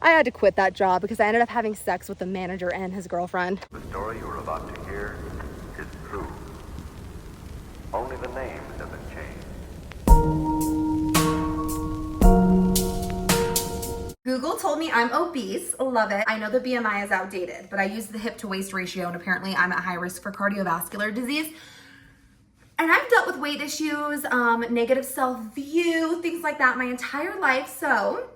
I had to quit that job because I ended up having sex with the manager and his girlfriend. The story you are about to hear is true. Only the names have been changed. Google told me I'm obese. Love it. I know the BMI is outdated, but I use the hip to waist ratio, and apparently I'm at high risk for cardiovascular disease. And I've dealt with weight issues, negative self-view, things like that my entire life. So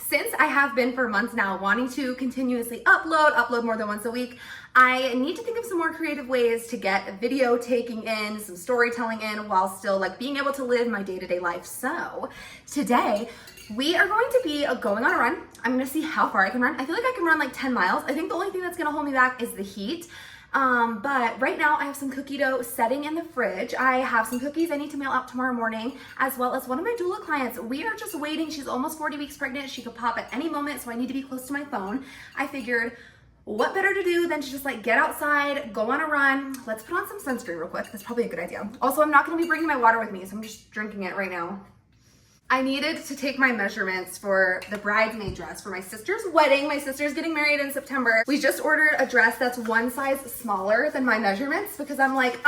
since I have been for months now wanting to continuously upload more than once a week, I need to think of some more creative ways to get video taking in, some storytelling in, while still like being able to live my day-to-day life. So today we are going to be going on a run. I'm gonna see how far I can run. I feel like I can run like 10 miles. I think the only thing that's gonna hold me back is the heat. But right now I have some cookie dough setting in the fridge. I have some cookies I need to mail out tomorrow morning, as well as one of my doula clients. We are just waiting. She's almost 40 weeks pregnant. She could pop at any moment, so I need to be close to my phone. I figured, what better to do than to just like get outside, go on a run. Let's put on some sunscreen real quick. That's probably a good idea. Also, I'm not gonna be bringing my water with me, so I'm just drinking it right now. I needed to take my measurements for the bridesmaid dress for my sister's wedding. My sister's getting married in September. We just ordered a dress that's one size smaller than my measurements because I'm like,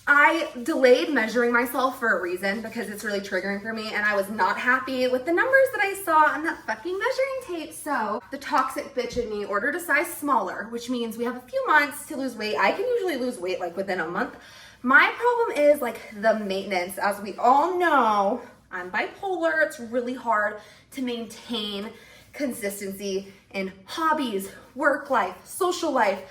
I delayed measuring myself for a reason because it's really triggering for me, and I was not happy with the numbers that I saw on that fucking measuring tape. So the toxic bitch in me ordered a size smaller, which means we have a few months to lose weight. I can usually lose weight like within a month. My problem is like the maintenance. As we all know, I'm bipolar. It's really hard to maintain consistency in hobbies, work life, social life,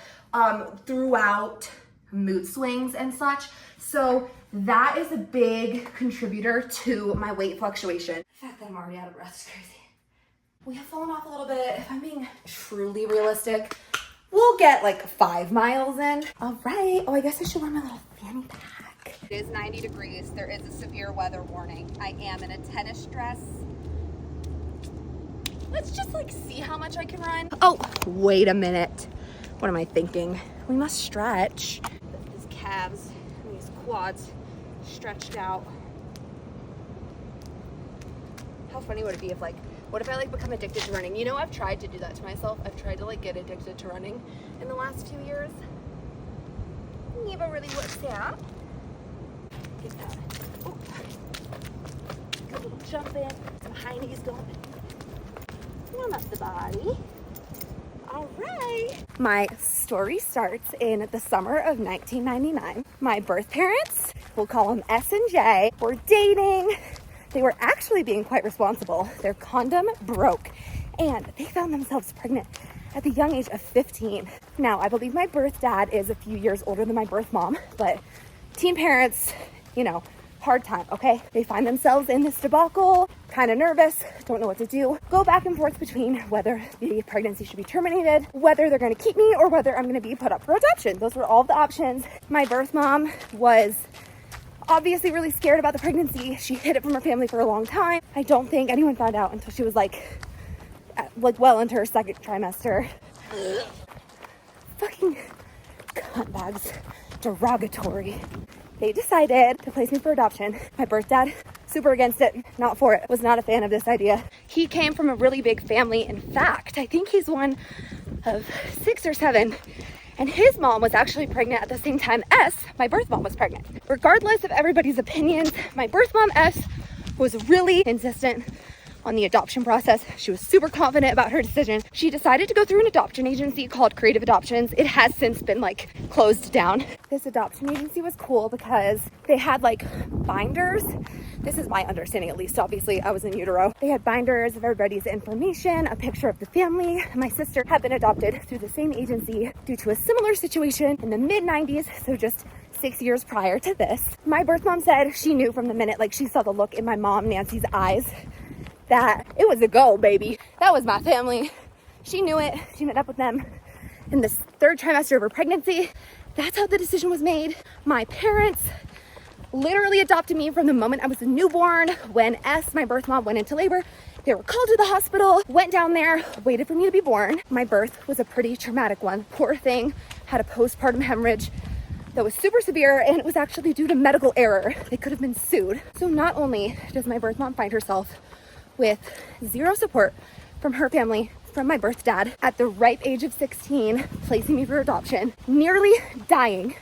throughout mood swings and such. So that is a big contributor to my weight fluctuation. The fact that I'm already out of breath is crazy. We have fallen off a little bit. If I'm being truly realistic, we'll get like 5 miles in. All right. Oh, I guess I should wear my little fanny pack. It is 90 degrees. There is a severe weather warning. I am in a tennis dress. Let's just like see how much I can run. Oh, wait a minute. What am I thinking? We must stretch. These calves and these quads stretched out. How funny would it be if like, what if I like become addicted to running? You know, I've tried to do that to myself. I've tried to like get addicted to running in the last few years. Never really works out. Get that. Oh. Good little jump in. Some high knees going. Warm up the body. All right. My story starts in the summer of 1999. My birth parents, we'll call them S and J, were dating. They were actually being quite responsible. Their condom broke and they found themselves pregnant at the young age of 15. Now, I believe my birth dad is a few years older than my birth mom, but teen parents, you know, hard time, okay? They find themselves in this debacle, kind of nervous, don't know what to do, go back and forth between whether the pregnancy should be terminated, whether they're gonna keep me, or whether I'm gonna be put up for adoption. Those were all the options. My birth mom was obviously really scared about the pregnancy. She hid it from her family for a long time. I don't think anyone found out until she was like well into her second trimester. Fucking cunt bags, derogatory. They decided to place me for adoption. My birth dad, super against it, not for it, was not a fan of this idea. He came from a really big family. In fact, I think he's one of 6 or 7. And his mom was actually pregnant at the same time S, my birth mom, was pregnant. Regardless of everybody's opinions, my birth mom S was really insistent on the adoption process. She was super confident about her decision. She decided to go through an adoption agency called Creative Adoptions. It has since been like closed down. This adoption agency was cool because they had like binders. This is my understanding, at least. Obviously, I was in utero. They had binders of everybody's information, a picture of the family. My sister had been adopted through the same agency due to a similar situation in the mid-90s, so just 6 years prior to this. My birth mom said she knew from the minute, like she saw the look in my mom, Nancy's eyes, that it was a go, baby. That was my family. She knew it. She met up with them in the 3rd trimester of her pregnancy. That's how the decision was made. My parents literally adopted me from the moment I was a newborn. When S, my birth mom, went into labor, they were called to the hospital, went down there, waited for me to be born. My birth was a pretty traumatic one. Poor thing, had a postpartum hemorrhage that was super severe, and it was actually due to medical error. They could have been sued. So not only does my birth mom find herself with zero support from her family, from my birth dad at the ripe age of 16, placing me for adoption, nearly dying,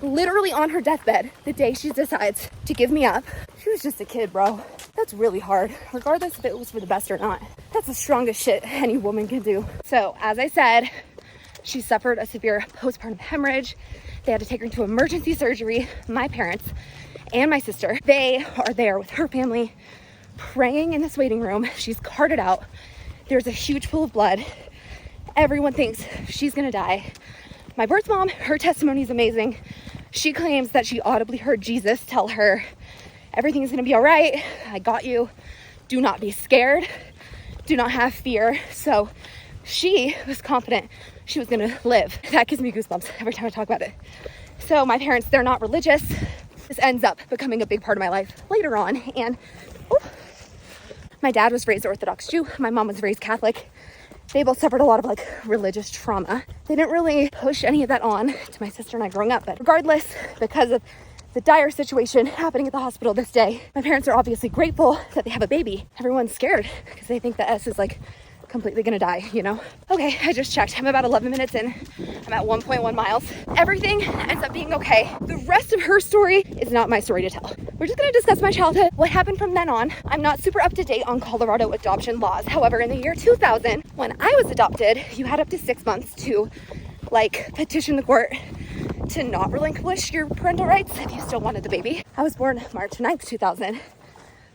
literally on her deathbed the day she decides to give me up. She was just a kid, bro. That's really hard, regardless if it was for the best or not. That's the strongest shit any woman can do. So, as I said, she suffered a severe postpartum hemorrhage. They had to take her into emergency surgery. My parents and my sister, they are there with her family, praying in this waiting room. She's carted out. There's a huge pool of blood. Everyone thinks she's gonna die. My birth mom, her testimony is amazing. She claims that she audibly heard Jesus tell her, everything's gonna be all right. I got you. Do not be scared. Do not have fear. So she was confident she was gonna live. That gives me goosebumps every time I talk about it. So my parents, they're not religious. This ends up becoming a big part of my life later on. And my dad was raised Orthodox Jew. My mom was raised Catholic. They both suffered a lot of like religious trauma. They didn't really push any of that on to my sister and I growing up. But regardless, because of the dire situation happening at the hospital this day, my parents are obviously grateful that they have a baby. Everyone's scared because they think that S is like completely gonna die, you know? Okay, I just checked. I'm about 11 minutes in. I'm at 1.1 miles. Everything ends up being okay. The rest of her story is not my story to tell. We're just gonna discuss my childhood, what happened from then on. I'm not super up to date on Colorado adoption laws. However, in the year 2000, when I was adopted, you had up to 6 months to like petition the court to not relinquish your parental rights if you still wanted the baby. I was born March 9th, 2000,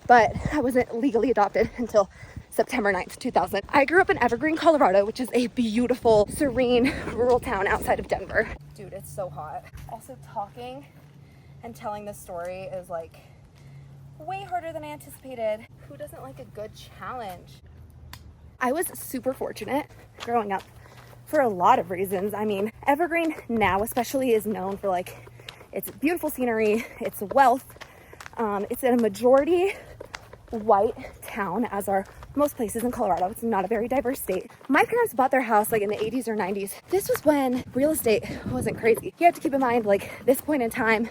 but I wasn't legally adopted until September 9th, 2000. I grew up in Evergreen, Colorado, which is a beautiful, serene, rural town outside of Denver. Dude, it's so hot. Also, talking and telling this story is like way harder than I anticipated. Who doesn't like a good challenge? I was super fortunate growing up for a lot of reasons. I mean, Evergreen now especially is known for like its beautiful scenery, its wealth. It's in a majority white town, as are most places in Colorado. It's not a very diverse state. My parents bought their house like in the 80s or 90s. This was when real estate wasn't crazy. You have to keep in mind, like this point in time,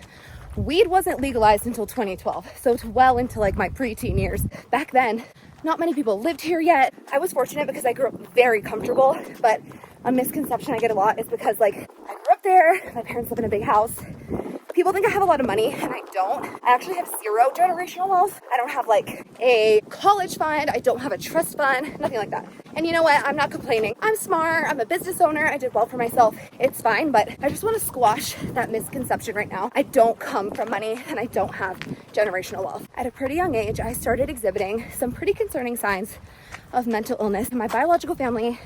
weed wasn't legalized until 2012. So it's well into like my preteen years. Back then, not many people lived here yet. I was fortunate because I grew up very comfortable, but a misconception I get a lot is because like I grew up there, my parents live in a big house. People think I have a lot of money and I don't. I actually have 0 generational wealth. I don't have like a college fund. I don't have a trust fund, nothing like that. And you know what? I'm not complaining. I'm smart. I'm a business owner. I did well for myself. It's fine, but I just want to squash that misconception right now. I don't come from money and I don't have generational wealth. At a pretty young age, I started exhibiting some pretty concerning signs of mental illness. In my biological family,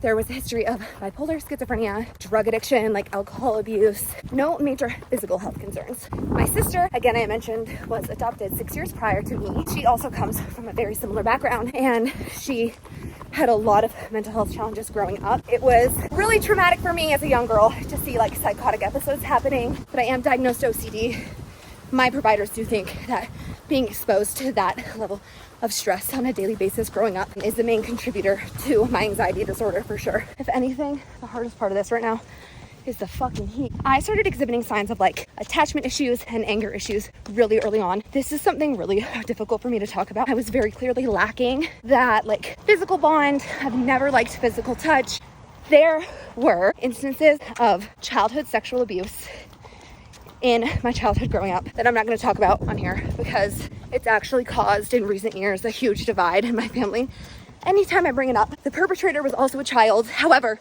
there was a history of bipolar, schizophrenia, drug addiction, like alcohol abuse, no major physical health concerns. My sister, again, I mentioned, was adopted 6 years prior to me. She also comes from a very similar background and she had a lot of mental health challenges growing up. It was really traumatic for me as a young girl to see like psychotic episodes happening, but I am diagnosed OCD. My providers do think that being exposed to that level of stress on a daily basis growing up is the main contributor to my anxiety disorder for sure. If anything, the hardest part of this right now is the fucking heat. I started exhibiting signs of like attachment issues and anger issues really early on. This is something really difficult for me to talk about. I was very clearly lacking that like physical bond. I've never liked physical touch. There were instances of childhood sexual abuse in my childhood growing up that I'm not going to talk about on here because it's actually caused in recent years a huge divide in my family. Anytime I bring it up, the perpetrator was also a child. However,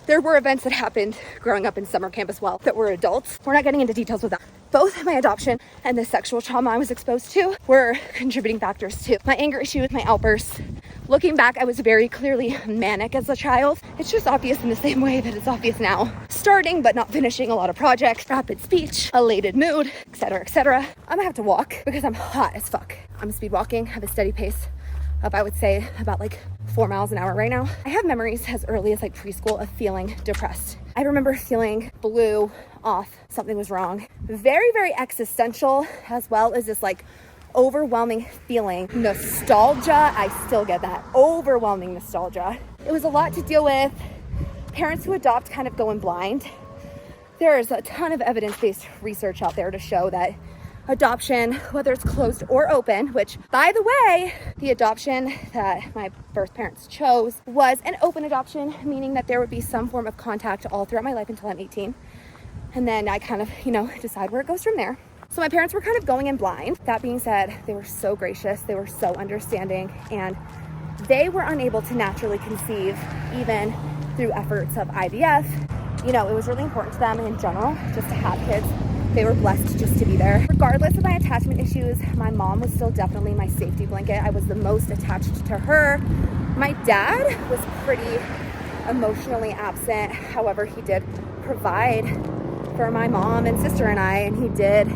there were events that happened growing up in summer camp as well that were adults. We're not getting into details with that. Both my adoption and the sexual trauma I was exposed to were contributing factors to my anger issues, my outbursts. Looking back, I was very clearly manic as a child. It's just obvious in the same way that it's obvious now. Starting but not finishing a lot of projects, rapid speech, elated mood, etc., etc. I'm gonna have to walk because I'm hot as fuck. I'm speed walking, have a steady pace of, I would say, about like 4 miles an hour right now. I have memories as early as like preschool of feeling depressed. I remember feeling blue, off, something was wrong. Very, very existential, as well as this like overwhelming feeling. Nostalgia, I still get that. Overwhelming nostalgia. It was a lot to deal with. Parents who adopt kind of going blind. There's a ton of evidence-based research out there to show that adoption, whether it's closed or open, which, by the way, the adoption that my birth parents chose was an open adoption, meaning that there would be some form of contact all throughout my life until I'm 18. And then I kind of, decide where it goes from there. So my parents were kind of going in blind. That being said, they were so gracious, they were so understanding, and they were unable to naturally conceive even through efforts of IVF. It was really important to them in general just to have kids. They were blessed just to be there. Regardless of my attachment issues, my mom was still definitely my safety blanket. I was the most attached to her. My dad was pretty emotionally absent. However, he did provide for my mom and sister and I, and he did,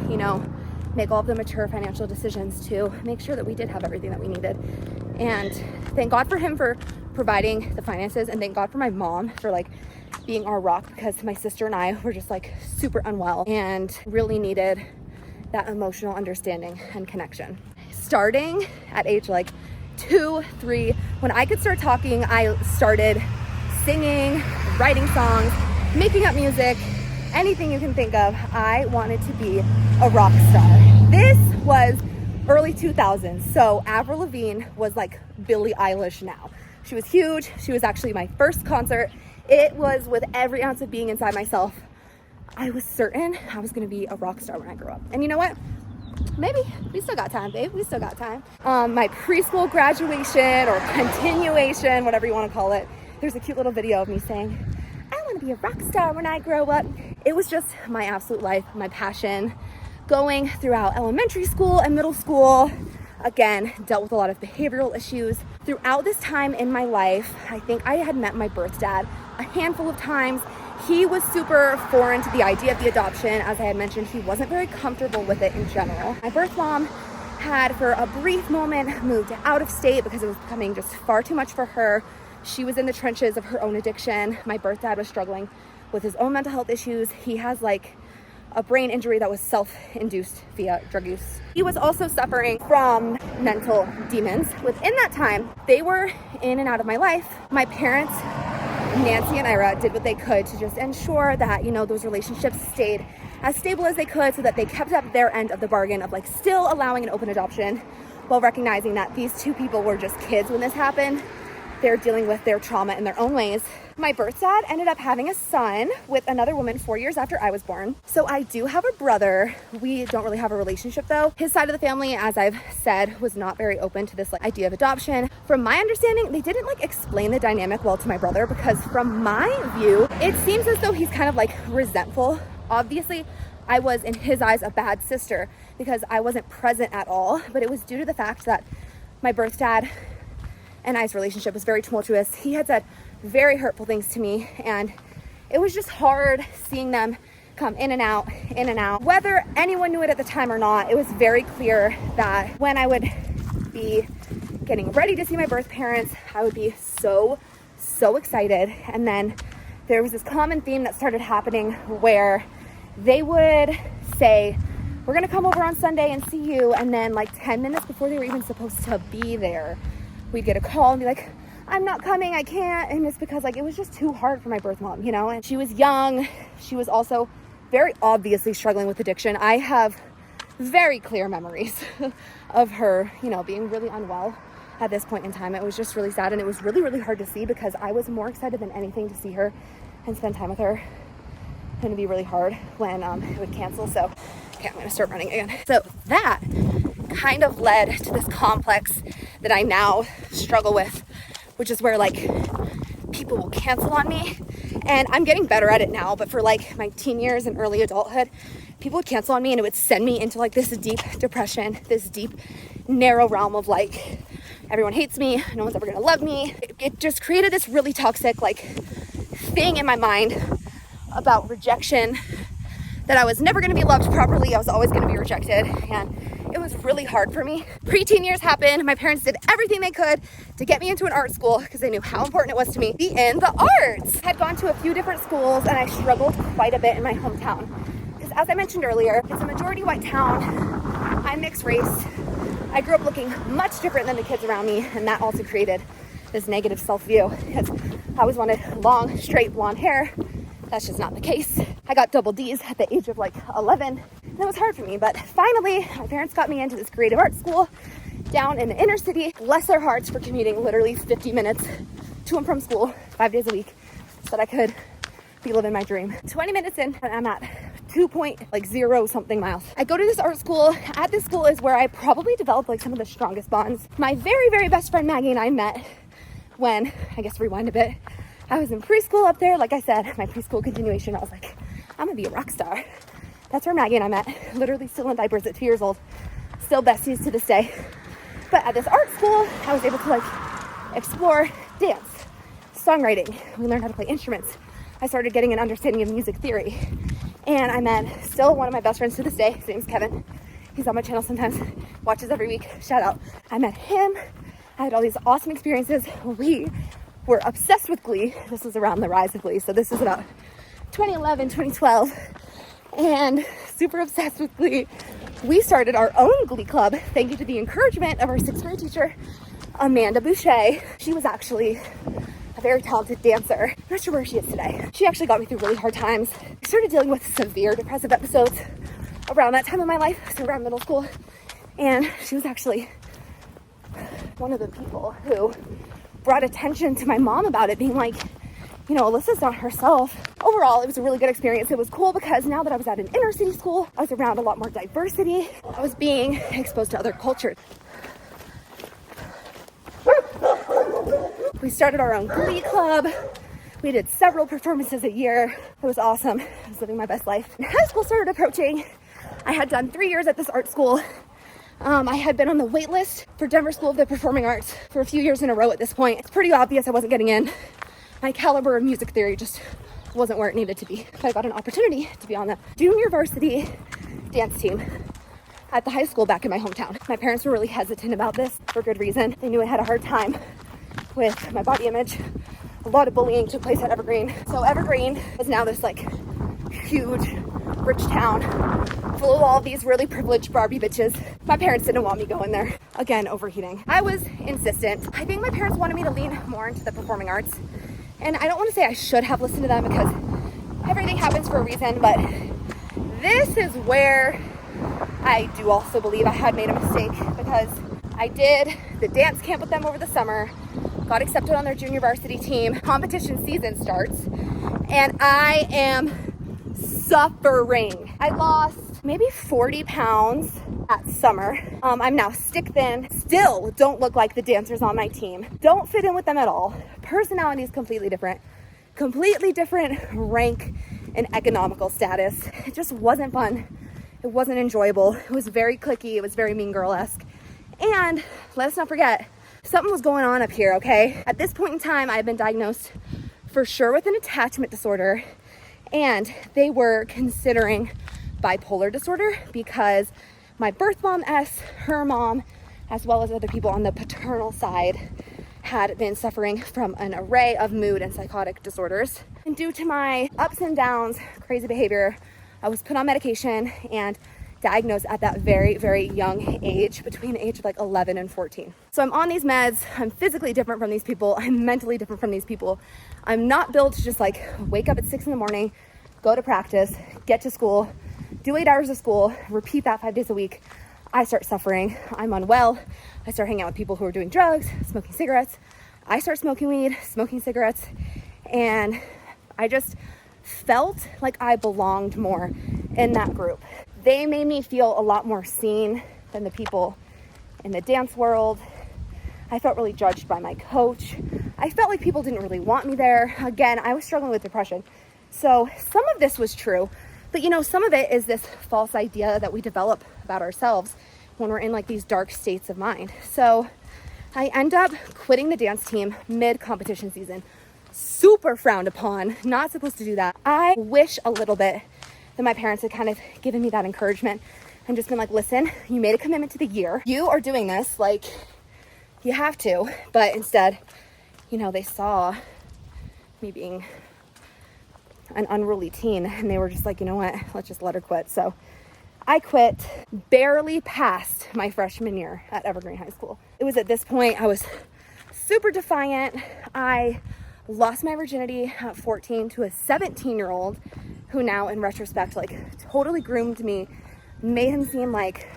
make all of the mature financial decisions to make sure that we did have everything that we needed. And thank God for him for providing the finances, and thank God for my mom for being our rock, because my sister and I were just super unwell and really needed that emotional understanding and connection. Starting at age 2, 3, when I could start talking, I started singing, writing songs, making up music, anything you can think of. I wanted to be a rock star. This was early 2000s, so Avril Lavigne was like Billie Eilish now. She was huge. She was actually my first concert. It was with every ounce of being inside myself. I was certain I was gonna be a rock star when I grew up. And you know what? Maybe we still got time, babe. We still got time. My preschool graduation or continuation, whatever you want to call it, there's a cute little video of me saying, I want to be a rock star when I grow up. It was just my absolute life, my passion. Going throughout elementary school and middle school, again, dealt with a lot of behavioral issues. Throughout this time in my life, I think I had met my birth dad a handful of times. He was super foreign to the idea of the adoption. As I had mentioned, he wasn't very comfortable with it in general. My birth mom had, for a brief moment, moved out of state because it was becoming just far too much for her. She was in the trenches of her own addiction. My birth dad was struggling with his own mental health issues. He has a brain injury that was self-induced via drug use. He was also suffering from mental demons. Within that time, they were in and out of my life. My parents, Nancy and Ira, did what they could to just ensure that, those relationships stayed as stable as they could, so that they kept up their end of the bargain of still allowing an open adoption, while recognizing that these two people were just kids when this happened. They're dealing with their trauma in their own ways. My birth dad ended up having a son with another woman 4 years after I was born. So I do have a brother. We don't really have a relationship though. His side of the family, as I've said, was not very open to this idea of adoption. From my understanding, they didn't explain the dynamic well to my brother, because from my view, it seems as though he's kind of resentful. Obviously, I was, in his eyes, a bad sister because I wasn't present at all, but it was due to the fact that my birth dad and I's relationship was very tumultuous. He had said very hurtful things to me, and it was just hard seeing them come in and out, in and out. Whether anyone knew it at the time or not, it was very clear that when I would be getting ready to see my birth parents, I would be so excited. And then there was this common theme that started happening where they would say, we're gonna come over on Sunday and see you, and then 10 minutes before they were even supposed to be there, we'd get a call and be like, I'm not coming, I can't. And it's because it was just too hard for my birth mom, and she was young. She was also very obviously struggling with addiction. I have very clear memories of her, being really unwell at this point in time. It was just really sad, and it was really, really hard to see, because I was more excited than anything to see her and spend time with her. And it'd be really hard when it would cancel. So, okay, I'm gonna start running again. So that kind of led to this complex that I now struggle with, which is where people will cancel on me. And I'm getting better at it now, but for my teen years and early adulthood, people would cancel on me, and it would send me into this deep depression, this deep narrow realm of everyone hates me, no one's ever gonna love me. It just created this really toxic thing in my mind about rejection, that I was never gonna be loved properly. I was always gonna be rejected, and it was really hard for me. Preteen years happened. My parents did everything they could to get me into an art school because they knew how important it was to me. Be in the arts. I had gone to a few different schools, and I struggled quite a bit in my hometown. Because as I mentioned earlier, it's a majority white town. I'm mixed race. I grew up looking much different than the kids around me, and that also created this negative self-view. Because I always wanted long, straight blonde hair. That's just not the case. I got double D's at the age of 11. And it was hard for me, but finally my parents got me into this creative arts school down in the inner city. Bless their hearts for commuting literally 50 minutes to and from school 5 days a week so that I could be living my dream. 20 minutes in and I'm at 2.0 something miles. I go to this art school. At this school is where I probably developed like some of the strongest bonds. My very, very best friend Maggie and I met when, I guess rewind a bit, I was in preschool up there. Like I said, my preschool continuation, I was like, I'm gonna be a rock star. That's where Maggie and I met, literally still in diapers at 2 years old, still besties to this day. But at this art school, I was able to like explore dance, songwriting. We learned how to play instruments. I started getting an understanding of music theory. And I met still one of my best friends to this day. His name's Kevin. He's on my channel sometimes, watches every week, shout out. I met him. I had all these awesome experiences. We were obsessed with Glee. This was around the rise of Glee. So this is about 2011, 2012. And super obsessed with Glee. We started our own Glee club, thank you to the encouragement of our 6th grade teacher, Amanda Boucher. She was actually a very talented dancer. I'm not sure where she is today. She actually got me through really hard times. I started dealing with severe depressive episodes around that time of my life, so around middle school. And she was actually one of the people who brought attention to my mom about it, being like, you know, Alyssa's not herself. Overall, it was a really good experience. It was cool because now that I was at an inner city school, I was around a lot more diversity. I was being exposed to other cultures. We started our own Glee club. We did several performances a year. It was awesome. I was living my best life. And high school started approaching. I had done 3 years at this art school. I had been on the wait list for Denver School of the Performing Arts for a few years in a row at this point. It's pretty obvious I wasn't getting in. My caliber of music theory just wasn't where it needed to be. So I got an opportunity to be on the junior varsity dance team at the high school back in my hometown. My parents were really hesitant about this for good reason. They knew I had a hard time with my body image. A lot of bullying took place at Evergreen. So Evergreen is now this like huge, rich town full of all these really privileged Barbie bitches. My parents didn't want me going there. Again, overheating. I was insistent. I think my parents wanted me to lean more into the performing arts. And I don't want to say I should have listened to them because everything happens for a reason, but this is where I do also believe I had made a mistake because I did the dance camp with them over the summer, got accepted on their junior varsity team, competition season starts, and I am suffering. I lost maybe 40 pounds at summer. I'm now stick thin, still don't look like the dancers on my team, don't fit in with them at all. Personality is completely different rank and economical status. It just wasn't fun. It wasn't enjoyable. It was very cliquey. It was very Mean Girl-esque. And let us not forget, something was going on up here, okay? At this point in time, I had been diagnosed for sure with an attachment disorder, and they were considering bipolar disorder because my birth mom, her mom, as well as other people on the paternal side, had been suffering from an array of mood and psychotic disorders. And due to my ups and downs, crazy behavior, I was put on medication and diagnosed at that very, very young age, between the age of like 11 and 14. So I'm on these meds. I'm physically different from these people. I'm mentally different from these people. I'm not built to just like wake up at 6 a.m, go to practice, get to school, do 8 hours of school, repeat that 5 days a week. I start suffering. I'm unwell. I start hanging out with people who are doing drugs, smoking cigarettes. I start smoking weed, smoking cigarettes, and I just felt like I belonged more in that group. They made me feel a lot more seen than the people in the dance world. I felt really judged by my coach. I felt like people didn't really want me there. Again, I was struggling with depression. So some of this was true, but you know, some of it is this false idea that we develop about ourselves when we're in like these dark states of mind. So I end up quitting the dance team mid-competition season. Super frowned upon, not supposed to do that. I wish a little bit that my parents had kind of given me that encouragement and just been like, listen, you made a commitment to the year. You are doing this, like, you have to. But instead, you know, they saw me being an unruly teen and they were just like, you know what, let's just let her quit. So I quit barely past my freshman year at Evergreen High School. It was at this point I was super defiant. I lost my virginity at 14 to a 17-year-old who now in retrospect like totally groomed me made him seem like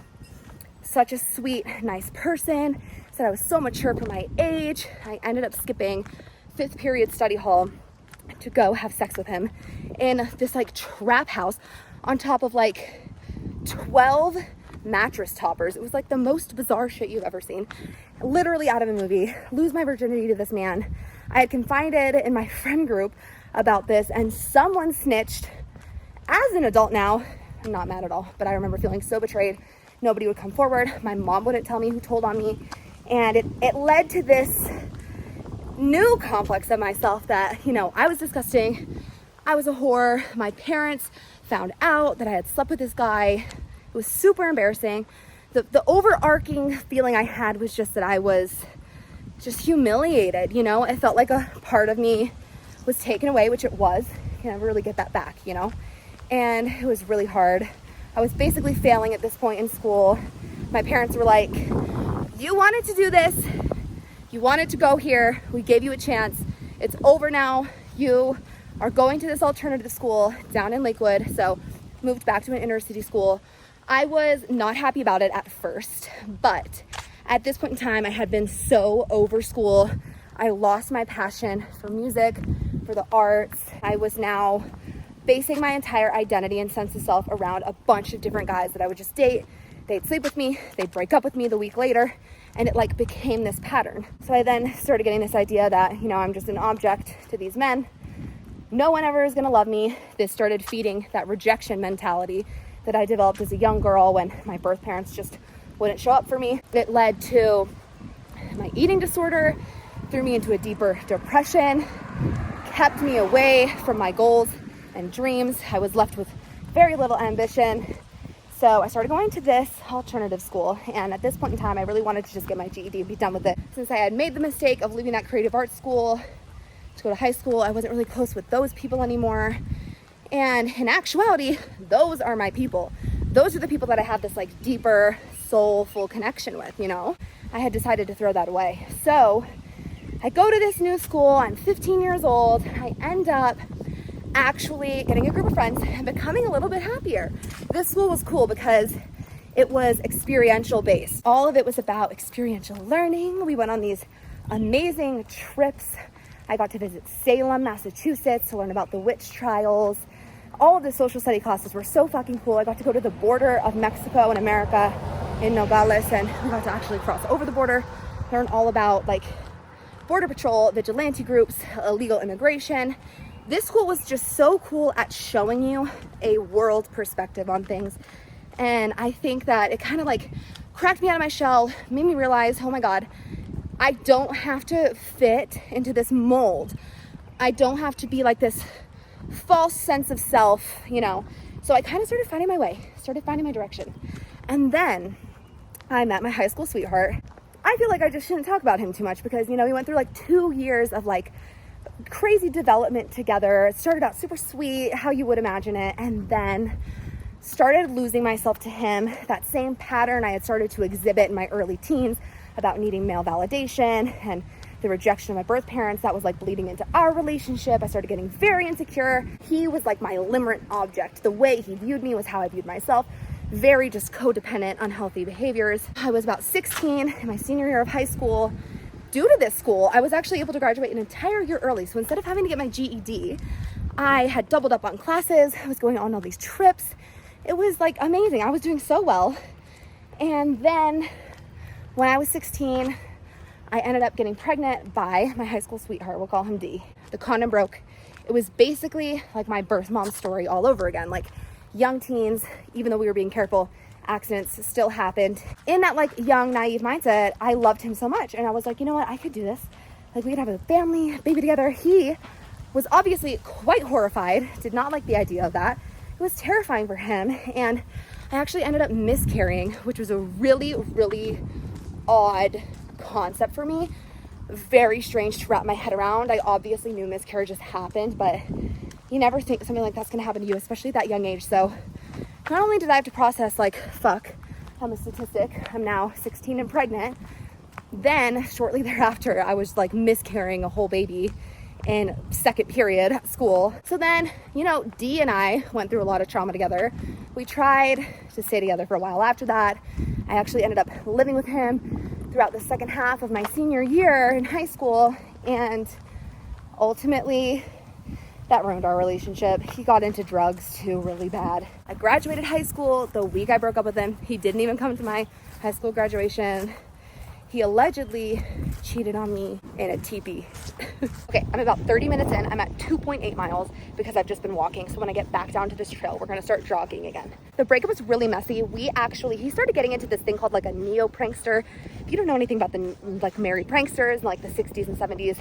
such a sweet, nice person, said I was so mature for my age. I ended up skipping 5th period study hall to go have sex with him in this like trap house on top of like 12 mattress toppers. It was like the most bizarre shit you've ever seen. Literally out of a movie. Lose my virginity to this man. I had confided in my friend group about this, and someone snitched. As an adult now, I'm not mad at all, but I remember feeling so betrayed. Nobody would come forward. My mom wouldn't tell me who told on me. And it led to this new complex of myself that, you know, I was disgusting. I was a whore. My parents found out that I had slept with this guy. It was super embarrassing. The overarching feeling I had was just that I was just humiliated, you know? It felt like a part of me was taken away, which it was. You can never really get that back, you know? And it was really hard. I was basically failing at this point in school. My parents were like, you wanted to do this. You wanted to go here. We gave you a chance. It's over now. You are going to this alternative school down in Lakewood. So moved back to an inner city school. I was not happy about it at first, but at this point in time, I had been so over school. I lost my passion for music, for the arts. I was now basing my entire identity and sense of self around a bunch of different guys that I would just date. They'd sleep with me, they'd break up with me the week later, and it like became this pattern. So I then started getting this idea that, you know, I'm just an object to these men. No one ever is gonna love me. This started feeding that rejection mentality that I developed as a young girl when my birth parents just wouldn't show up for me. It led to my eating disorder, threw me into a deeper depression, kept me away from my goals and dreams. I was left with very little ambition. So I started going to this alternative school. And at this point in time, I really wanted to just get my GED and be done with it. Since I had made the mistake of leaving that creative arts school to go to high school, I wasn't really close with those people anymore. And in actuality, those are my people. Those are the people that I have this like deeper, soulful connection with, you know? I had decided to throw that away. So I go to this new school, I'm 15 years old. I end up actually getting a group of friends and becoming a little bit happier. This school was cool because it was experiential based. All of it was about experiential learning. We went on these amazing trips. I got to visit Salem, Massachusetts to learn about the witch trials. All of the social study classes were so fucking cool. I got to go to the border of Mexico and America in Nogales, and we got to actually cross over the border, learn all about like border patrol, vigilante groups, illegal immigration. This school was just so cool at showing you a world perspective on things. And I think that it kind of like cracked me out of my shell, made me realize, oh my God, I don't have to fit into this mold. I don't have to be like this false sense of self, you know. So I kind of started finding my way, started finding my direction. And then I met my high school sweetheart. I feel like I just shouldn't talk about him too much because, you know, we went through like 2 years of like crazy development together. It started out super sweet, how you would imagine it, and then started losing myself to him. That same pattern I had started to exhibit in my early teens about needing male validation and the rejection of my birth parents, that was like bleeding into our relationship. I started getting very insecure. He was like my limerent object. The way he viewed me was how I viewed myself. Very just codependent, unhealthy behaviors. I was about 16 in my senior year of high school. Due to this school, I was actually able to graduate an entire year early. So instead of having to get my GED, I had doubled up on classes. I was going on all these trips. It was like amazing. I was doing so well. And then when I was 16, I ended up getting pregnant by my high school sweetheart. We'll call him D. The condom broke. It was basically like my birth mom story all over again. Like young teens, even though we were being careful, accidents still happened. In that like young, naive mindset, I loved him so much. And I was like, you know what? I could do this. Like we could have a family, baby together. He was obviously quite horrified, did not like the idea of that. It was terrifying for him. And I actually ended up miscarrying, which was a really, really odd concept for me. Very strange to wrap my head around. I obviously knew miscarriages happened, but you never think something like that's gonna happen to you, especially at that young age. So not only did I have to process like, fuck, I'm a statistic, I'm now 16 and pregnant, then shortly thereafter I was like miscarrying a whole baby. in second period at school. So then, you know, D and I went through a lot of trauma together. We tried to stay together for a while after that. I actually ended up living with him throughout the second half of my senior year in high school, and ultimately that ruined our relationship. He got into drugs too, really bad. I graduated high school the week I broke up with him. He didn't even come to my high school graduation. He allegedly cheated on me in a teepee. Okay, I'm about 30 minutes in. I'm at 2.8 miles because I've just been walking. So when I get back down to this trail, we're gonna start jogging again. The breakup was really messy. He started getting into this thing called like a neo-prankster. If you don't know anything about the like married pranksters in like the 60s and 70s,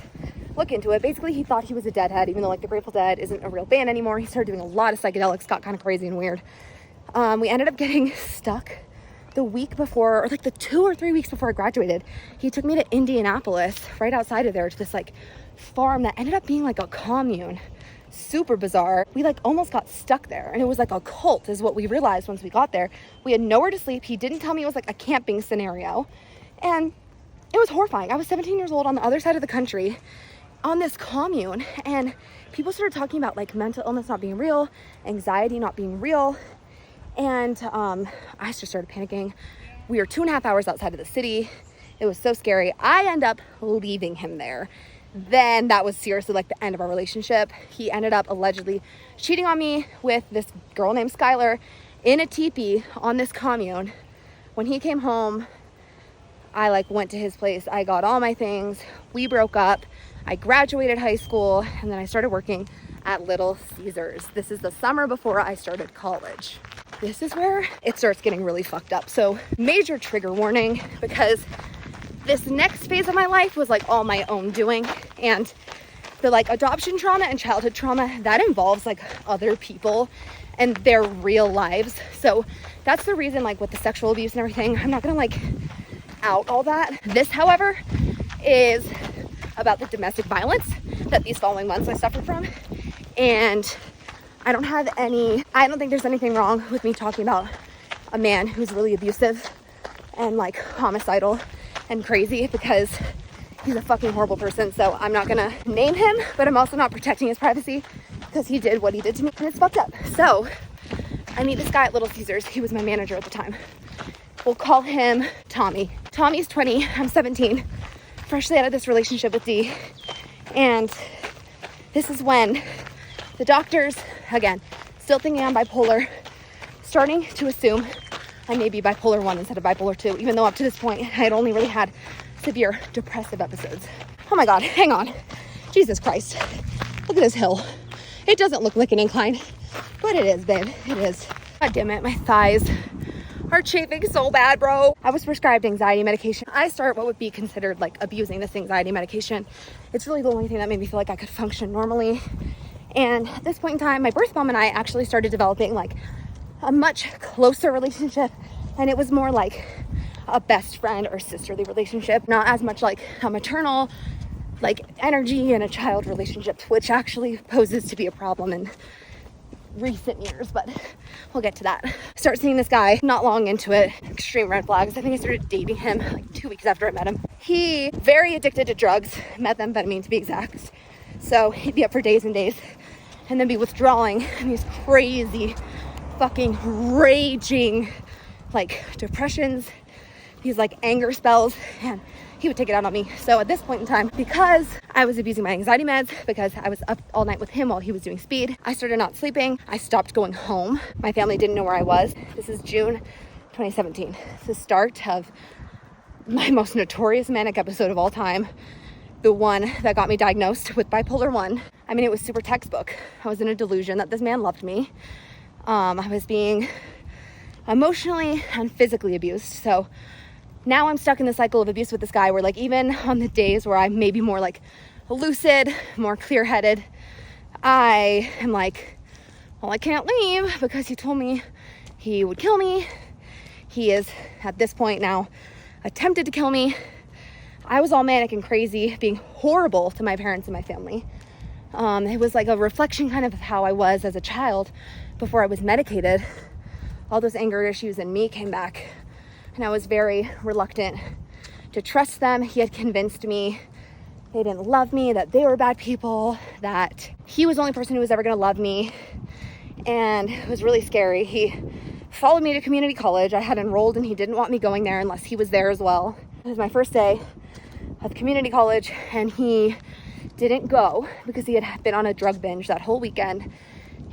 look into it. Basically, he thought he was a Deadhead, even though like the Grateful Dead isn't a real band anymore. He started doing a lot of psychedelics, got kind of crazy and weird. We ended up getting stuck the week before, or like the 2 or 3 weeks before I graduated. He took me to Indianapolis, right outside of there, to this like farm that ended up being like a commune. Super bizarre. We like almost got stuck there, and it was like a cult is what we realized once we got there. We had nowhere to sleep. He didn't tell me it was like a camping scenario, and it was horrifying. I was 17 years old on the other side of the country on this commune, and people started talking about like mental illness not being real, anxiety not being real. And I just started panicking. We were 2.5 hours outside of the city. It was so scary. I end up leaving him there. Then that was seriously like the end of our relationship. He ended up allegedly cheating on me with this girl named Skylar in a teepee on this commune. When he came home, I like went to his place. I got all my things. We broke up. I graduated high school, and then I started working at Little Caesars. This is the summer before I started college. This is where it starts getting really fucked up. So major trigger warning, because this next phase of my life was like all my own doing, and the like adoption trauma and childhood trauma that involves like other people and their real lives. So that's the reason, like with the sexual abuse and everything, I'm not gonna like out all that. This, however, is about the domestic violence that these following months I suffered from. And I don't think there's anything wrong with me talking about a man who's really abusive and like homicidal and crazy, because he's a fucking horrible person. So I'm not gonna name him, but I'm also not protecting his privacy because he did what he did to me, and it's fucked up. So I meet this guy at Little Caesars. He was my manager at the time. We'll call him Tommy. Tommy's 20, I'm 17, freshly out of this relationship with D. And this is when the doctors, again, still thinking I'm bipolar, starting to assume I may be bipolar 1 instead of bipolar 2, even though up to this point I had only really had severe depressive episodes. Oh my God, hang on. Jesus Christ. Look at this hill. It doesn't look like an incline, but it is, babe. It is. God damn it, my thighs are chafing so bad, bro. I was prescribed anxiety medication. I start what would be considered like abusing this anxiety medication. It's really the only thing that made me feel like I could function normally. And at this point in time, my birth mom and I actually started developing like a much closer relationship. And it was more like a best friend or sisterly relationship, not as much like a maternal like energy and a child relationship, which actually poses to be a problem in recent years, but we'll get to that. Start seeing this guy not long into it. Extreme red flags. I think I started dating him like 2 weeks after I met him. He very addicted to drugs, methamphetamine to be exact. So he'd be up for days and days and then be withdrawing and these crazy fucking raging like depressions, these like anger spells, and he would take it out on me. So at this point in time, because I was abusing my anxiety meds, because I was up all night with him while he was doing speed, I started not sleeping. I stopped going home. My family didn't know where I was. This is June 2017. It's the start of my most notorious manic episode of all time. The one that got me diagnosed with bipolar 1. I mean, it was super textbook. I was in a delusion that this man loved me. I was being emotionally and physically abused. So now I'm stuck in the cycle of abuse with this guy where like even on the days where I'm maybe more like lucid, more clear-headed, I am like, well, I can't leave because he told me he would kill me. He is at this point now attempted to kill me. I was all manic and crazy, being horrible to my parents and my family. It was like a reflection kind of how I was as a child before I was medicated. All those anger issues in me came back, and I was very reluctant to trust them. He had convinced me they didn't love me, that they were bad people, that he was the only person who was ever gonna love me. And it was really scary. He followed me to community college. I had enrolled and he didn't want me going there unless he was there as well. It was my first day of community college and he didn't go because he had been on a drug binge that whole weekend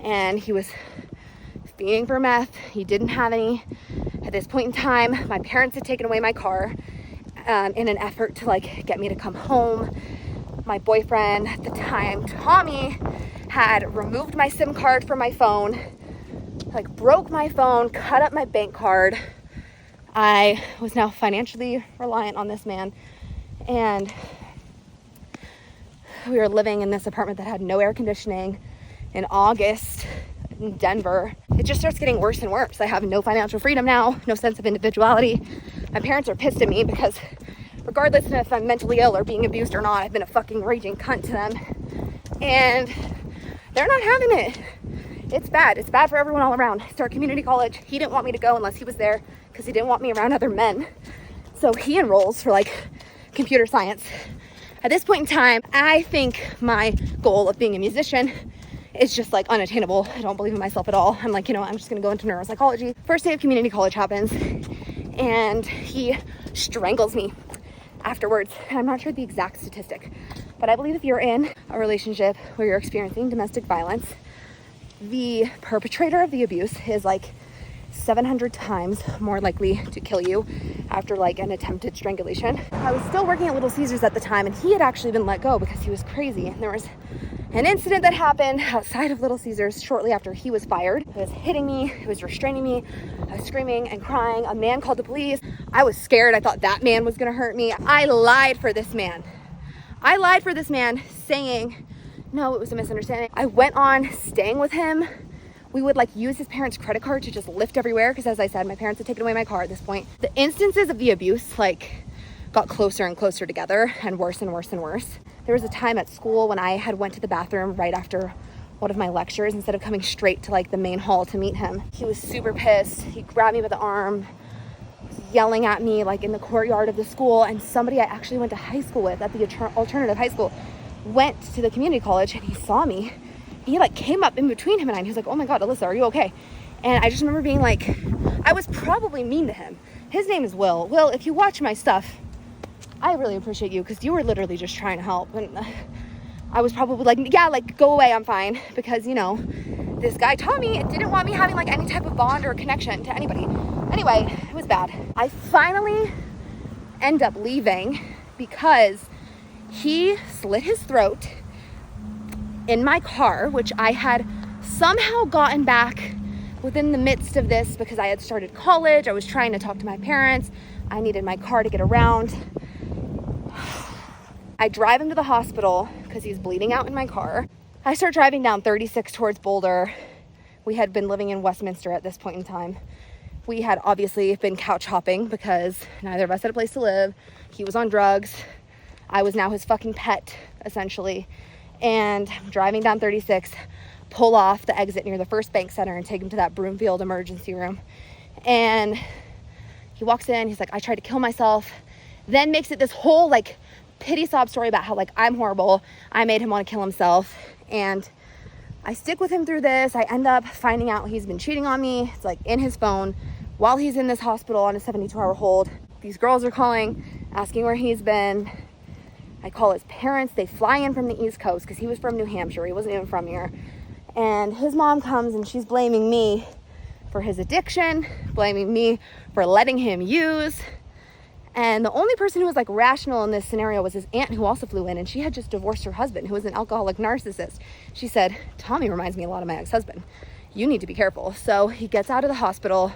and he was fiending for meth. He didn't have any. At this point in time, my parents had taken away my car in an effort to like get me to come home. My boyfriend at the time, Tommy, had removed my SIM card from my phone, like broke my phone, cut up my bank card. I was now financially reliant on this man, and we were living in this apartment that had no air conditioning in August in Denver. It just starts getting worse and worse. I have no financial freedom now, no sense of individuality. My parents are pissed at me because regardless of if I'm mentally ill or being abused or not, I've been a fucking raging cunt to them. And they're not having it. It's bad. It's bad for everyone all around. It's our community college. He didn't want me to go unless he was there because he didn't want me around other men. So he enrolls for like computer science. At this point in time, I think my goal of being a musician is just like unattainable. I don't believe in myself at all. I'm like, I'm just gonna go into neuropsychology. First day of community college happens and he strangles me afterwards. I'm not sure the exact statistic, but I believe if you're in a relationship where you're experiencing domestic violence, the perpetrator of the abuse is like 700 times more likely to kill you after like an attempted strangulation. I was still working at Little Caesars at the time and he had actually been let go because he was crazy. And there was an incident that happened outside of Little Caesars shortly after he was fired. He was hitting me, he was restraining me, I was screaming and crying. A man called the police. I was scared. I thought that man was gonna hurt me. I lied for this man. Saying, no, it was a misunderstanding. I went on staying with him. We would like use his parents' credit card to just lift everywhere because as I said, my parents had taken away my car at this point. The instances of the abuse like got closer and closer together and worse and worse and worse. There was a time at school when I had went to the bathroom right after one of my lectures instead of coming straight to like the main hall to meet him. He was super pissed. He grabbed me by the arm, yelling at me like in the courtyard of the school, and somebody I actually went to high school with at the alternative high school went to the community college and he saw me. He like came up in between him and I, and he was like, oh my God, Alyssa, are you okay? And I just remember being like, I was probably mean to him. His name is Will. Will, if you watch my stuff, I really appreciate you because you were literally just trying to help. And I was probably like, yeah, like go away, I'm fine. Because, this guy, Tommy, didn't want me having like any type of bond or connection to anybody. Anyway, it was bad. I finally end up leaving because he slit his throat in my car, which I had somehow gotten back within the midst of this because I had started college. I was trying to talk to my parents. I needed my car to get around. I drive him to the hospital because he's bleeding out in my car. I start driving down 36 towards Boulder. We had been living in Westminster at this point in time. We had obviously been couch hopping because neither of us had a place to live. He was on drugs. I was now his fucking pet, essentially. And I'm driving down 36, pull off the exit near the First Bank Center and take him to that Broomfield emergency room. And he walks in, he's like, I tried to kill myself. Then makes it this whole like pity sob story about how like I'm horrible. I made him want to kill himself. And I stick with him through this. I end up finding out he's been cheating on me. It's like in his phone while he's in this hospital on a 72-hour hold. These girls are calling, asking where he's been. I call his parents. They fly in from the East Coast because he was from New Hampshire. He wasn't even from here. And his mom comes and she's blaming me for his addiction, blaming me for letting him use. And the only person who was like rational in this scenario was his aunt, who also flew in, and she had just divorced her husband, who was an alcoholic narcissist. She said, Tommy reminds me a lot of my ex-husband. You need to be careful. So he gets out of the hospital.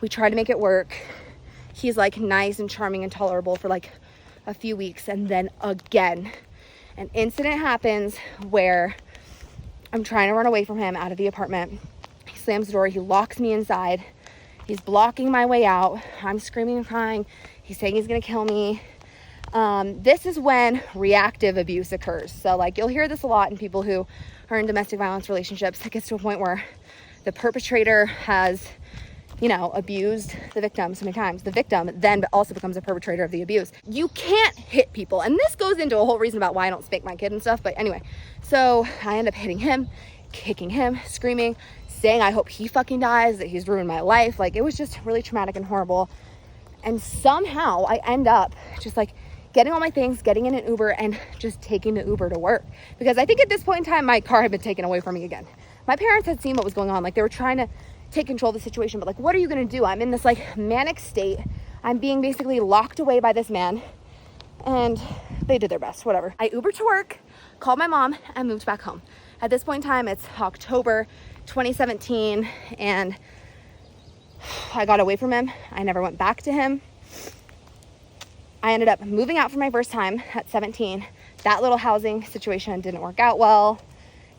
We try to make it work. He's like nice and charming and tolerable for like a few weeks, and then again an incident happens where I'm trying to run away from him out of the apartment. He slams the door, he locks me inside, he's blocking my way out. I'm screaming and crying. He's saying he's gonna kill me. This is when reactive abuse occurs. So like you'll hear this a lot in people who are in domestic violence relationships. It gets to a point where the perpetrator has you know, abused the victim so many times, the victim then also becomes a perpetrator of the abuse. You can't hit people. And this goes into a whole reason about why I don't spank my kid and stuff. But anyway, so I end up hitting him, kicking him, screaming, saying I hope he fucking dies, that he's ruined my life. Like, it was just really traumatic and horrible. And somehow I end up just like getting all my things, getting in an Uber, and just taking the Uber to work. Because I think at this point in time, my car had been taken away from me again. My parents had seen what was going on. Like, they were trying to take control of the situation, but like, what are you going to do? I'm in this like manic state. I'm being basically locked away by this man, and they did their best, whatever. I Ubered to work, called my mom, and moved back home. At this point in time, it's October 2017, and I got away from him. I never went back to him. I ended up moving out for my first time at 17. That little housing situation didn't work out well.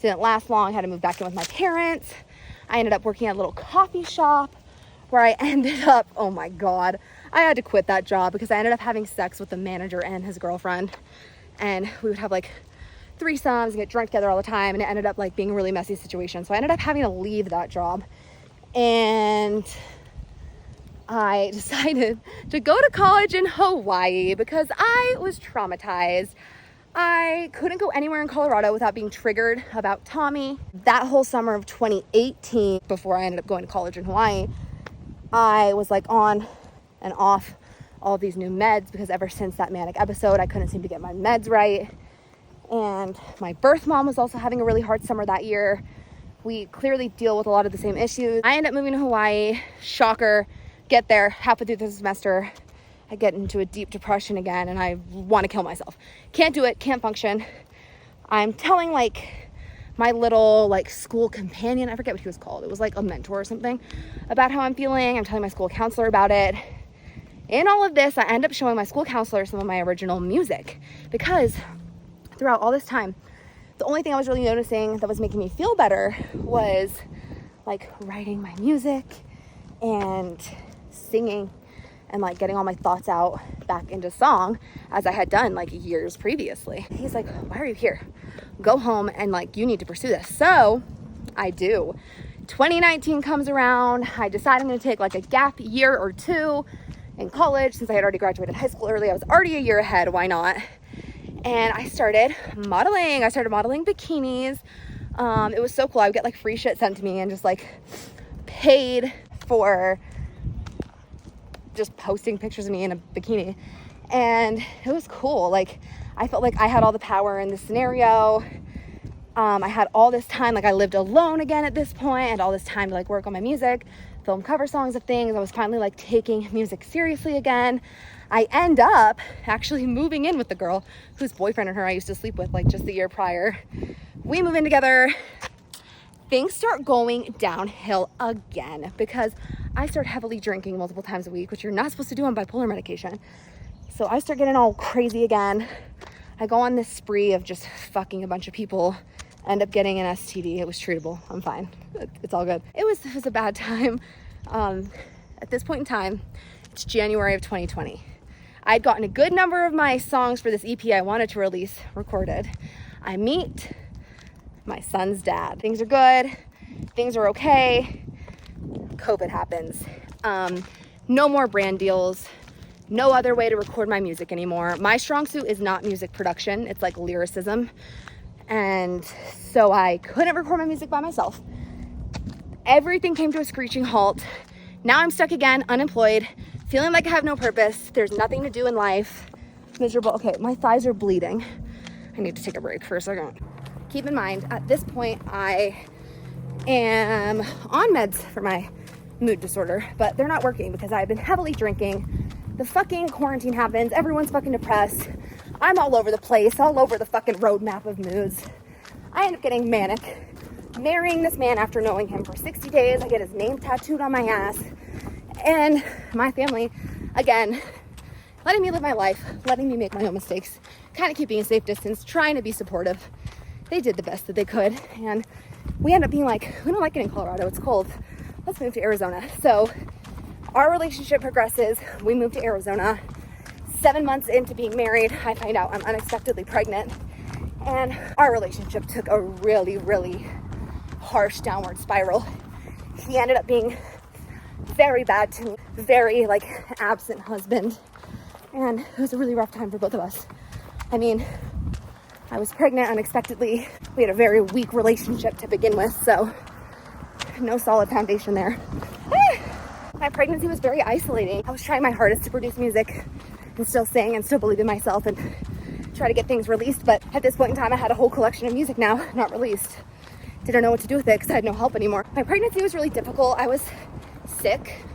Didn't last long. Had to move back in with my parents. I ended up working at a little coffee shop where I ended up, oh my God, I had to quit that job because I ended up having sex with the manager and his girlfriend. And we would have like threesomes and get drunk together all the time. And it ended up like being a really messy situation. So I ended up having to leave that job. And I decided to go to college in Hawaii because I was traumatized. I couldn't go anywhere in Colorado without being triggered about Tommy. That whole summer of 2018, before I ended up going to college in Hawaii, I was like on and off all of these new meds because ever since that manic episode, I couldn't seem to get my meds right. And my birth mom was also having a really hard summer that year. We clearly deal with a lot of the same issues. I ended up moving to Hawaii, shocker, get there, halfway through the semester, I get into a deep depression again and I want to kill myself. Can't do it, can't function. I'm telling like my little like school companion, I forget what he was called. It was like a mentor or something, about how I'm feeling. I'm telling my school counselor about it. In all of this, I end up showing my school counselor some of my original music because throughout all this time, the only thing I was really noticing that was making me feel better was like writing my music and singing and like getting all my thoughts out back into song as I had done like years previously. He's like, why are you here? Go home and like, you need to pursue this. So I do. 2019 comes around. I decide I'm going to take like a gap year or two in college since I had already graduated high school early. I was already a year ahead. Why not? And I started modeling. I started modeling bikinis. It was so cool. I would get like free shit sent to me and just like paid for just posting pictures of me in a bikini. And it was cool. Like, I felt like I had all the power in this scenario. I had all this time, like I lived alone again at this point, and all this time to like work on my music, film cover songs of things. I was finally like taking music seriously again. I end up actually moving in with the girl whose boyfriend and her I used to sleep with like just the year prior. We move in together. Things start going downhill again because I start heavily drinking multiple times a week, which you're not supposed to do on bipolar medication. So I start getting all crazy again. I go on this spree of just fucking a bunch of people, end up getting an STD. It was treatable. I'm fine. It's all good. It was a bad time. At this point in time, it's January of 2020. I'd gotten a good number of my songs for this EP I wanted to release recorded. I meet my son's dad. Things are good. Things are okay. COVID happens. No more brand deals. No other way to record my music anymore. My strong suit is not music production. It's like lyricism. And so I couldn't record my music by myself. Everything came to a screeching halt. Now I'm stuck again, unemployed, feeling like I have no purpose. There's nothing to do in life. Miserable. Okay, my thighs are bleeding. I need to take a break for a second. Keep in mind, at this point, I am on meds for my mood disorder, but they're not working because I've been heavily drinking. The fucking quarantine happens. Everyone's fucking depressed. I'm all over the place, all over the fucking roadmap of moods. I end up getting manic, marrying this man after knowing him for 60 days. I get his name tattooed on my ass. And my family, again, letting me live my life, letting me make my own mistakes, kind of keeping a safe distance, trying to be supportive. They did the best that they could. And we end up being like, we don't like it in Colorado. It's cold. Let's move to Arizona. So our relationship progresses. We move to Arizona. 7 months into being married, I find out I'm unexpectedly pregnant. And our relationship took a really, really harsh downward spiral. He ended up being very bad to me, very like absent husband. And it was a really rough time for both of us. I mean, I was pregnant unexpectedly. We had a very weak relationship to begin with, so no solid foundation there. My pregnancy was very isolating. I was trying my hardest to produce music and still sing and still believe in myself and try to get things released, but at this point in time I had a whole collection of music now not released. Didn't know what to do with it because I had no help anymore. My pregnancy was really difficult. I was sick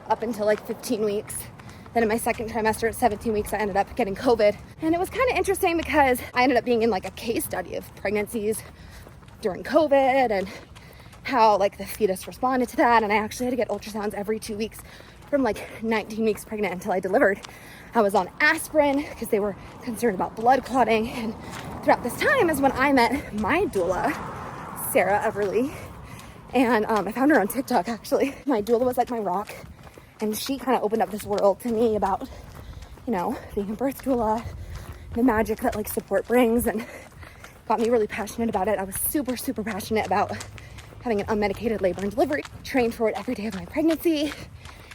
up until like 15 weeks. Then in my second trimester at 17 weeks, I ended up getting COVID. And it was kind of interesting because I ended up being in like a case study of pregnancies during COVID and how like the fetus responded to that. And I actually had to get ultrasounds every 2 weeks from like 19 weeks pregnant until I delivered. I was on aspirin because they were concerned about blood clotting. And throughout this time is when I met my doula, Sarah Everly. And I found her on TikTok actually. My doula was like my rock. And she kind of opened up this world to me about, you know, being a birth doula, the magic that like support brings, and got me really passionate about it. I was super, super passionate about having an unmedicated labor and delivery. Trained for it every day of my pregnancy.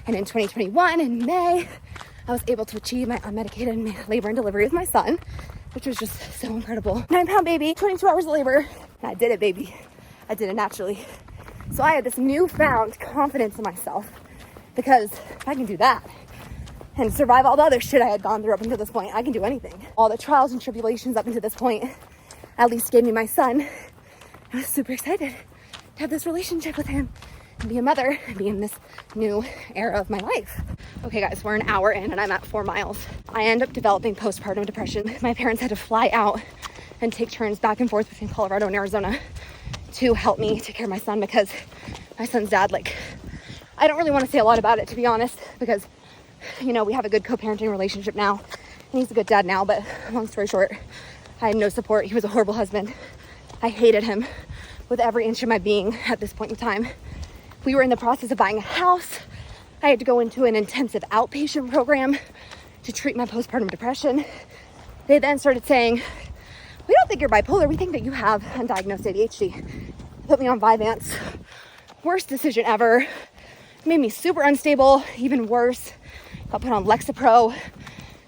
And in 2021, in May, I was able to achieve my unmedicated labor and delivery with my son, which was just so incredible. 9-pound baby, 22 hours of labor. And I did it, baby. I did it naturally. So I had this newfound confidence in myself. Because if I can do that and survive all the other shit I had gone through up until this point, I can do anything. All the trials and tribulations up until this point at least gave me my son. I was super excited to have this relationship with him and be a mother and be in this new era of my life. Okay guys, we're an hour in and I'm at 4 miles. I end up developing postpartum depression. My parents had to fly out and take turns back and forth between Colorado and Arizona to help me take care of my son because my son's dad, like, I don't really want to say a lot about it, to be honest, because, you know, we have a good co-parenting relationship now, and he's a good dad now, but long story short, I had no support. He was a horrible husband. I hated him with every inch of my being at this point in time. We were in the process of buying a house. I had to go into an intensive outpatient program to treat my postpartum depression. They then started saying, we don't think you're bipolar, we think that you have undiagnosed ADHD. Put me on Vyvanse. Worst decision ever. Made me super unstable, even worse. Got put on Lexapro.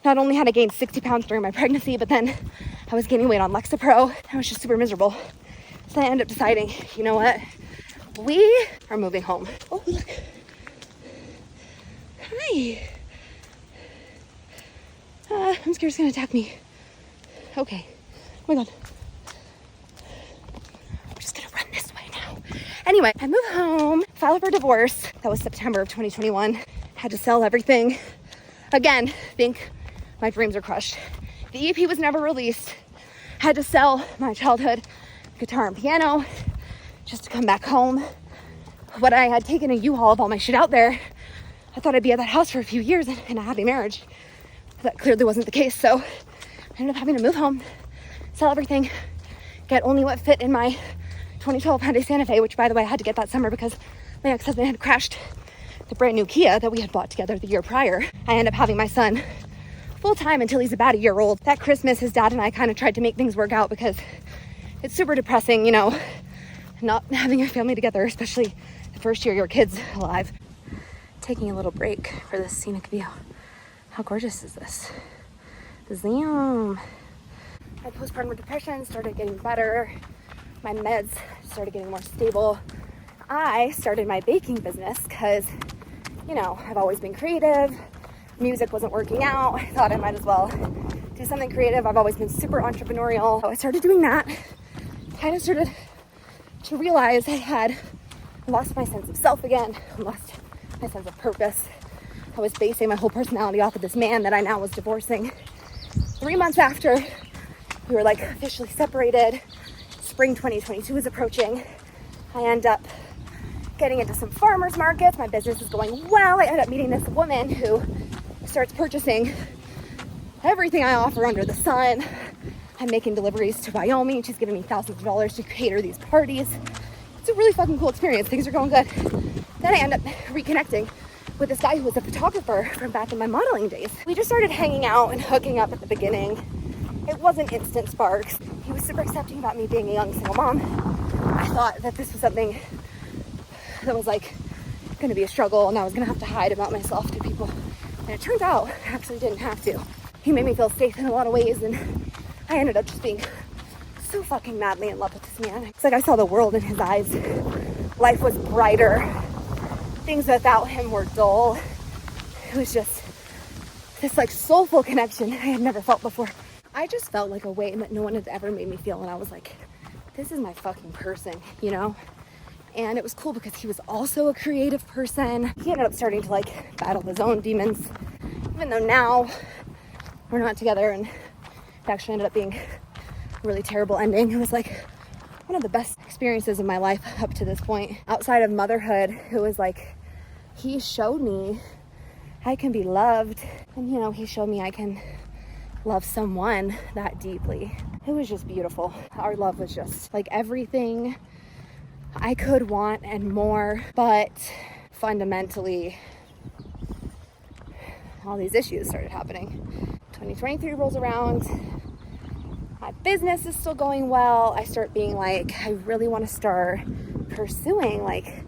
Not only had I gained 60 pounds during my pregnancy, but then I was gaining weight on Lexapro. I was just super miserable. So I ended up deciding, you know what? We are moving home. Oh, look. Hi. I'm scared it's gonna attack me. Okay. Oh my God. We're just gonna run this way now. Anyway, I moved home, filed for divorce. That was September of 2021. Had to sell everything. Again, think my dreams are crushed. The EP was never released. Had to sell my childhood guitar and piano just to come back home. When I had taken a U-Haul of all my shit out there, I thought I'd be at that house for a few years in a happy marriage. That clearly wasn't the case, so I ended up having to move home, sell everything, get only what fit in my 2012 Hyundai Santa Fe, which by the way I had to get that summer because my ex-husband had crashed the brand new Kia that we had bought together the year prior. I ended up having my son full-time until he's about a year old. That Christmas, his dad and I kind of tried to make things work out because it's super depressing, you know, not having a family together, especially the first year your kid's alive. Taking a little break for this scenic view. How gorgeous is this? Zoom. My postpartum depression started getting better. My meds started getting more stable. I started my baking business because, you know, I've always been creative. Music wasn't working out. I thought I might as well do something creative. I've always been super entrepreneurial. So I started doing that. Kind of started to realize I had lost my sense of self again. Lost my sense of purpose. I was basing my whole personality off of this man that I now was divorcing. 3 months after we were like officially separated, spring 2022 was approaching. I end up getting into some farmers markets. My business is going well. I end up meeting this woman who starts purchasing everything I offer under the sun. I'm making deliveries to Wyoming. She's giving me thousands of dollars to cater these parties. It's a really fucking cool experience. Things are going good. Then I end up reconnecting with this guy who was a photographer from back in my modeling days. We just started hanging out and hooking up at the beginning. It wasn't instant sparks. He was super accepting about me being a young single mom. I thought that this was something that was like going to be a struggle and I was going to have to hide about myself to people. And it turned out I actually didn't have to. He made me feel safe in a lot of ways, and I ended up just being so fucking madly in love with this man. It's like I saw the world in his eyes. Life was brighter. Things without him were dull. It was just this like soulful connection I had never felt before. I just felt like a way that no one had ever made me feel, and I was like, this is my fucking person, you know? And it was cool because he was also a creative person. He ended up starting to like battle his own demons, even though now we're not together, and it actually ended up being a really terrible ending. It was like one of the best experiences of my life up to this point. Outside of motherhood, it was like he showed me I can be loved, and you know, he showed me I can love someone that deeply. It was just beautiful. Our love was just like everything I could want and more, but fundamentally all these issues started happening. 2023 rolls around. My business is still going well. I start being like, I really want to start pursuing like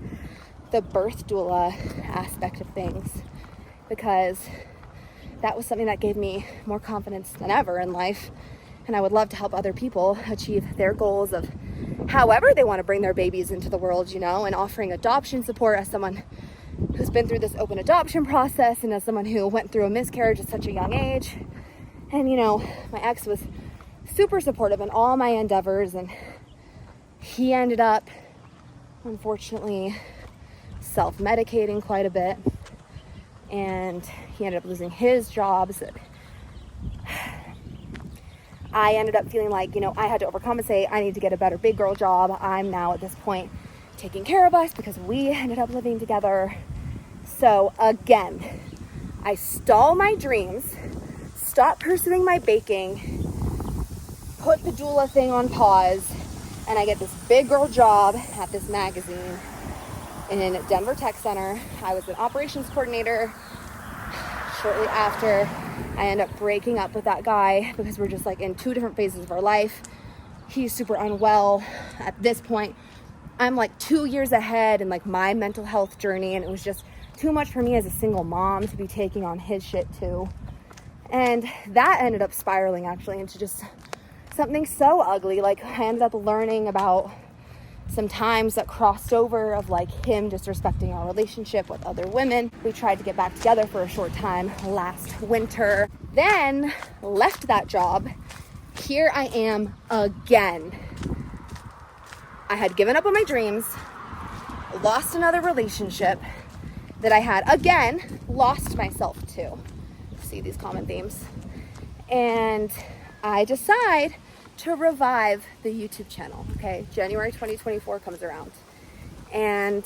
the birth doula aspect of things, because that was something that gave me more confidence than ever in life. And I would love to help other people achieve their goals of however they want to bring their babies into the world, you know, and offering adoption support as someone who's been through this open adoption process and as someone who went through a miscarriage at such a young age. And, you know, my ex was super supportive in all my endeavors, and he ended up, unfortunately, self-medicating quite a bit, and he ended up losing his job. So I ended up feeling like, you know, I had to overcompensate. I need to get a better big girl job. I'm now at this point taking care of us because we ended up living together. So again, I stall my dreams, stop pursuing my baking, put the doula thing on pause, and I get this big girl job at this magazine in Denver Tech Center. I was an operations coordinator. Shortly after, I end up breaking up with that guy because we're just like in two different phases of our life. He's super unwell. At this point, I'm like 2 years ahead in like my mental health journey, and it was just too much for me as a single mom to be taking on his shit too. And that ended up spiraling actually into just something so ugly. Like I ended up learning about some times that crossed over of like him disrespecting our relationship with other women. We tried to get back together for a short time last winter, then left that job. Here I am again. I had given up on my dreams, lost another relationship that I had again, lost myself to. See these common themes. And I decide to revive the YouTube channel. Okay, January 2024 comes around, and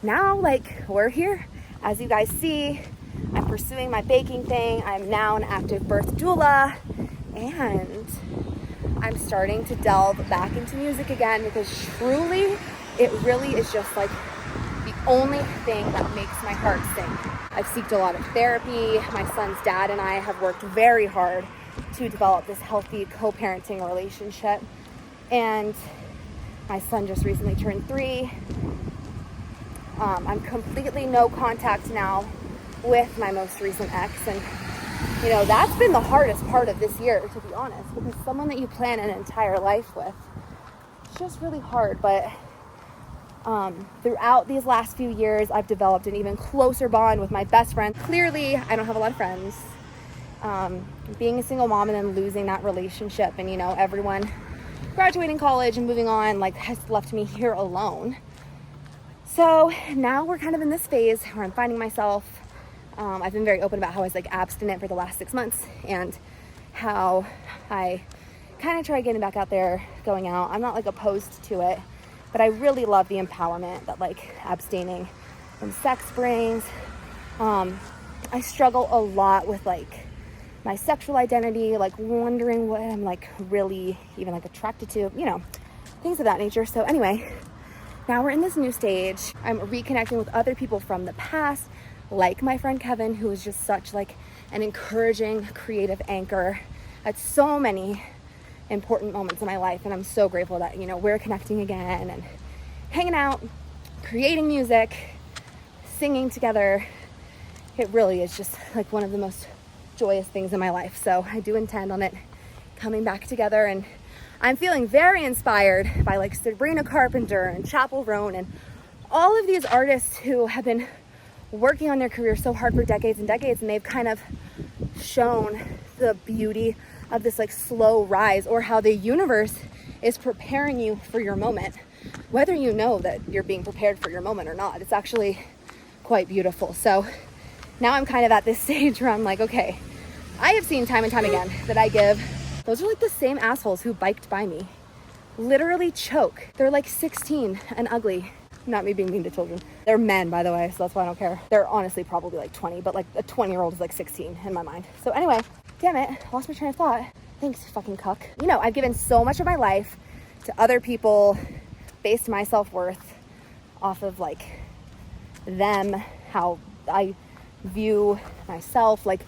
now like we're here. As you guys see, I'm pursuing my baking thing. I'm now an active birth doula, and I'm starting to delve back into music again, because truly it really is just like the only thing that makes my heart sing. I've sought a lot of therapy. My son's dad and I have worked very hard to develop this healthy co-parenting relationship, and my son just recently turned 3. I'm completely no contact now with my most recent ex, and you know, that's been the hardest part of this year, to be honest, because someone that you plan an entire life with, it's just really hard. But throughout these last few years, I've developed an even closer bond with my best friend. Clearly, I don't have a lot of friends. Being a single mom and then losing that relationship, and you know, everyone graduating college and moving on, like, has left me here alone. So now we're kind of in this phase where I'm finding myself. I've been very open about how I was like abstinent for the last 6 months, and how I kind of try getting back out there, going out. I'm not like opposed to it, but I really love the empowerment that like abstaining from sex brings. I struggle a lot with like my sexual identity, like wondering what I'm like really even like attracted to, you know, things of that nature. So anyway, now we're in this new stage. I'm reconnecting with other people from the past, like my friend Kevin, who is just such like an encouraging, creative anchor at so many important moments in my life. And I'm so grateful that, you know, we're connecting again and hanging out, creating music, singing together. It really is just like one of the most joyous things in my life. So I do intend on it coming back together, and I'm feeling very inspired by like Sabrina Carpenter and Chappell Roan and all of these artists who have been working on their career so hard for decades and decades, and they've kind of shown the beauty of this like slow rise, or how the universe is preparing you for your moment, whether you know that you're being prepared for your moment or not. It's actually quite beautiful. So now I'm kind of at this stage where I'm like, okay, I have seen time and time again that I give. Those are like the same assholes who biked by me. Literally choke. They're like 16 and ugly. Not me being mean to children. They're men, by the way, so that's why I don't care. They're honestly probably like 20, but like a 20-year-old is like 16 in my mind. So anyway, damn it, lost my train of thought. Thanks, fucking cuck. You know, I've given so much of my life to other people, based my self-worth off of like them, how I view myself. Like,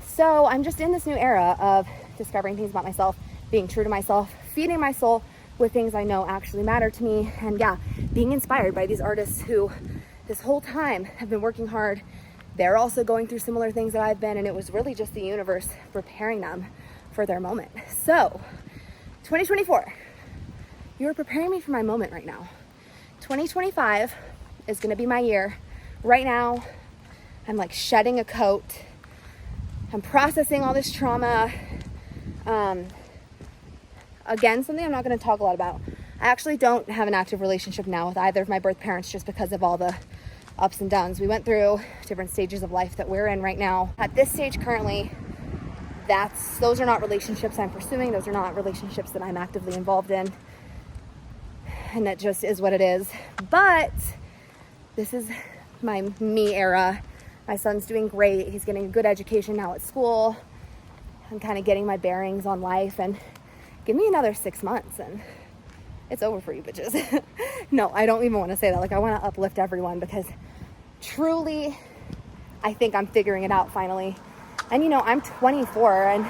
so I'm just in this new era of discovering things about myself, being true to myself, feeding my soul with things I know actually matter to me, and yeah, being inspired by these artists who this whole time have been working hard. They're also going through similar things that I've been, and it was really just the universe preparing them for their moment. So 2024, you're preparing me for my moment right now. 2025 is going to be my year. Right now, I'm like shedding a coat. I'm processing all this trauma. Again, something I'm not going to talk a lot about. I actually don't have an active relationship now with either of my birth parents, just because of all the ups and downs we went through, different stages of life that we're in right now. At this stage currently, those are not relationships I'm pursuing. Those are not relationships that I'm actively involved in. And that just is what it is. But this is my me era. My son's doing great. He's getting a good education now at school. I'm kind of getting my bearings on life, and give me another 6 months and it's over for you bitches. No, I don't even want to say that. Like, I want to uplift everyone, because truly, I think I'm figuring it out finally. And you know, I'm 24, and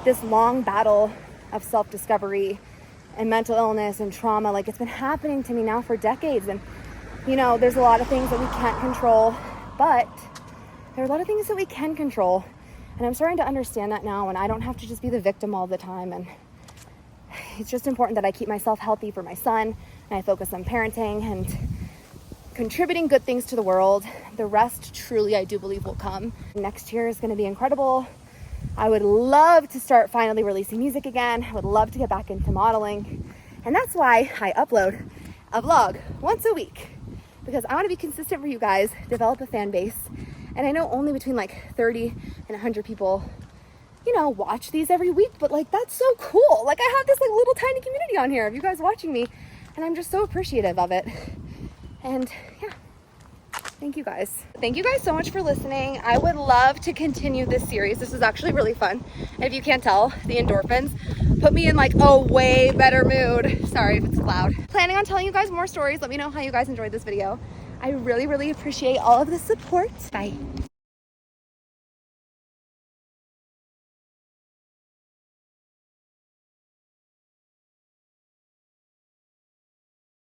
this long battle of self-discovery and mental illness and trauma, like, it's been happening to me now for decades. And you know, there's a lot of things that we can't control, but there are a lot of things that we can control. And I'm starting to understand that now, and I don't have to just be the victim all the time. And it's just important that I keep myself healthy for my son, and I focus on parenting and contributing good things to the world. The rest, truly, I do believe will come. Next year is going to be incredible. I would love to start finally releasing music again. I would love to get back into modeling. And that's why I upload a vlog once a week, because I want to be consistent for you guys, develop a fan base. And I know only between like 30 and 100 people, you know, watch these every week, but like, that's so cool. Like, I have this like little tiny community on here of you guys watching me, and I'm just so appreciative of it. And yeah, thank you guys. Thank you guys so much for listening. I would love to continue this series. This is actually really fun. And if you can't tell, the endorphins put me in like a way better mood. Sorry if it's loud. Planning on telling you guys more stories. Let me know how you guys enjoyed this video. I really, really appreciate all of the support. Bye.